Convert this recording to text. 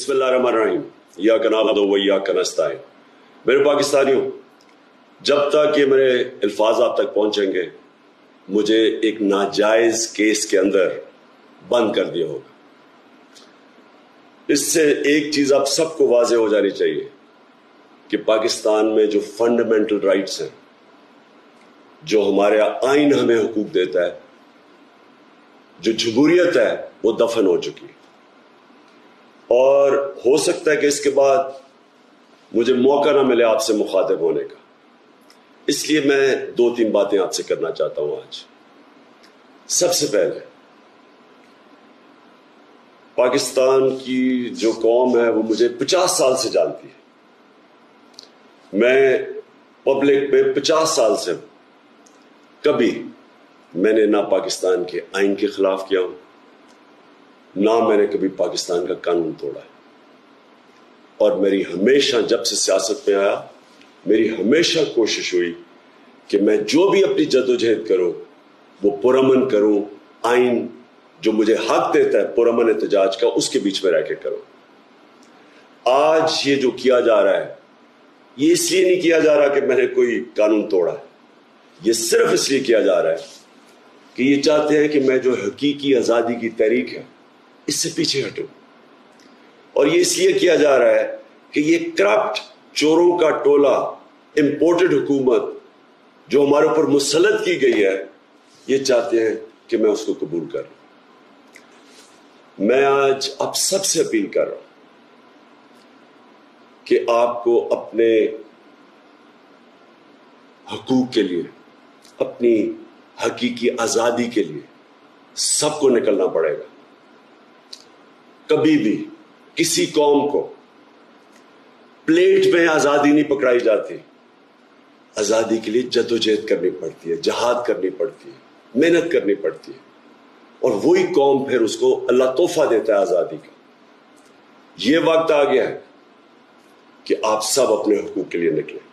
बिस्मिल्लाहिर्रहमानिर्रहीम इय्याका नअबुदु व इय्याका नस्तईन। मेरे पाकिस्तानियों, जब तक ये मेरे अल्फाज आप तक पहुंचेंगे मुझे एक नाजायज केस के अंदर बंद कर दिया होगा। इससे एक चीज आप सबको वाज़ेह हो जानी चाहिए कि पाकिस्तान में जो फंडामेंटल राइट्स हैं, जो हमारे आइन हमें हुकूक देता है, जो जमहूरियत है, वो दफन हो चुकी है। और हो सकता है कि इसके बाद मुझे मौका ना मिले आपसे मुखातिब होने का, इसलिए मैं 2-3 बातें आपसे करना चाहता हूं आज। सबसे पहले, पाकिस्तान की जो कौम है वो मुझे 50 साल से जानती है। मैं पब्लिक में 50 साल से कभी मैंने ना पाकिस्तान के आइन के खिलाफ किया हूं, ना मैंने कभी पाकिस्तान का कानून तोड़ा है। और मेरी हमेशा, जब से सियासत में आया, मेरी हमेशा कोशिश हुई कि मैं जो भी अपनी जद्दोजहद करूं वो पुरअमन करूं, आइन जो मुझे हक देता है पुरअमन एहतजाज का, उसके बीच में रह के करूं। आज ये जो किया जा रहा है, ये इसलिए नहीं किया जा रहा कि मैंने कोई कानून तोड़ा है, ये सिर्फ इसलिए किया जा रहा है कि ये चाहते हैं कि मैं जो हकीकी आज़ादी की तहरीक है इससे पीछे हटूं। और ये इसलिए किया जा रहा है कि ये करप्ट चोरों का टोला, इंपोर्टेड हुकूमत जो हमारे ऊपर मुसल्लत की गई है, ये चाहते हैं कि मैं उसको कबूल कर लूं। मैं आज आप सबसे अपील कर रहा हूं कि आपको अपने हकूक के लिए, अपनी हकीकी आजादी के लिए सबको निकलना पड़ेगा। कभी भी किसी कौम को प्लेट में आजादी नहीं पकड़ाई जाती। आजादी के लिए जद्दोजहद करनी पड़ती है, जहाद करनी पड़ती है, मेहनत करनी पड़ती है, और वही कौम फिर उसको अल्लाह तोहफा देता है आजादी का। ये वक्त आ गया है कि आप सब अपने हुकूक के लिए निकलें।